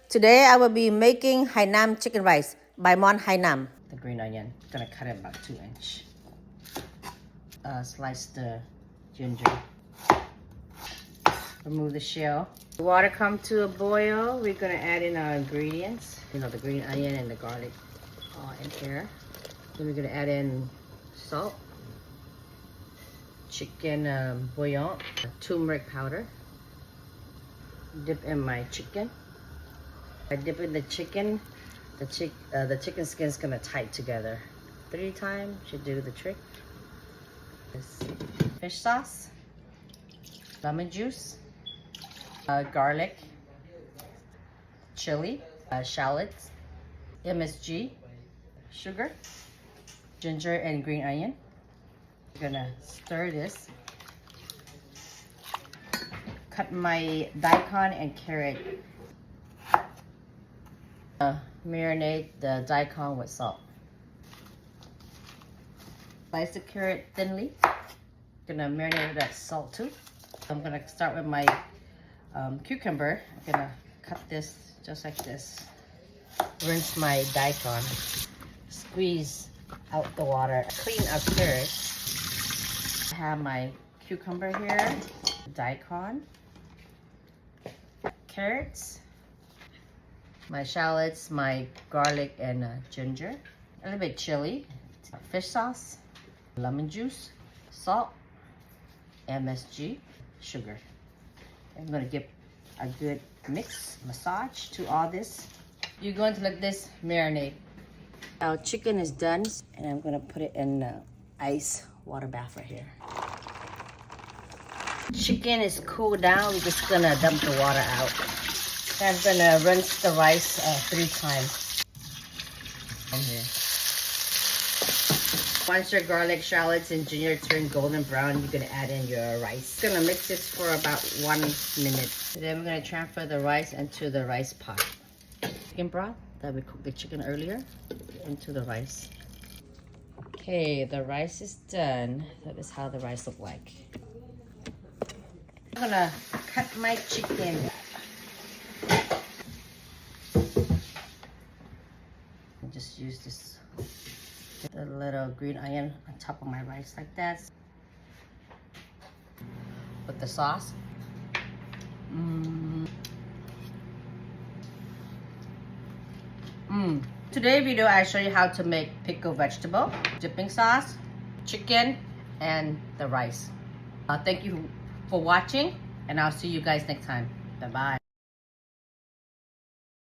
Today I will be making Hainan chicken rice by Hainan. The green onion, gonna cut it about 2 inch. Slice the ginger. Remove the shell. The water come to a boil. We're gonna add in our ingredients. The green onion and the garlic in here. Then we're gonna add in salt, chicken bouillon, turmeric powder. Dip in my chicken. I dip in the chicken. The chicken skin is gonna tight together. 3 times should do the trick. This fish sauce, lemon juice, garlic, chili, shallots, MSG, sugar, ginger and green onion. I'm gonna stir this. Cut my daikon and carrot. Marinate the daikon with salt. Slice the carrot thinly. Gonna marinate that salt too. I'm gonna start with my cucumber. I'm gonna cut this just like this. Rinse my daikon. Squeeze out the water. Clean up carrot. I have my cucumber here, daikon, carrots, my shallots, my garlic and ginger, a little bit chili, fish sauce, lemon juice, salt, MSG, sugar. I'm gonna give a good mix, massage to all this. You're going to let this marinate. Our chicken is done, and I'm gonna put it in ice water bath right here. Chicken is cooled down. We're just gonna dump the water out. I'm gonna rinse the rice 3 times. Here. Once your garlic, shallots, and ginger turn golden brown, you're gonna add in your rice. Gonna mix this for about 1 minute. Then we're gonna transfer the rice into the rice pot. Chicken broth that we cooked the chicken earlier into the rice. Okay, the rice is done. That is how the rice look like. I'm gonna cut my chicken. Just use this little green onion on top of my rice like that. With the sauce. Today's video I show you how to make pickle vegetable, dipping sauce, chicken, and the rice. Thank you for watching, and I'll see you guys next time. Bye bye.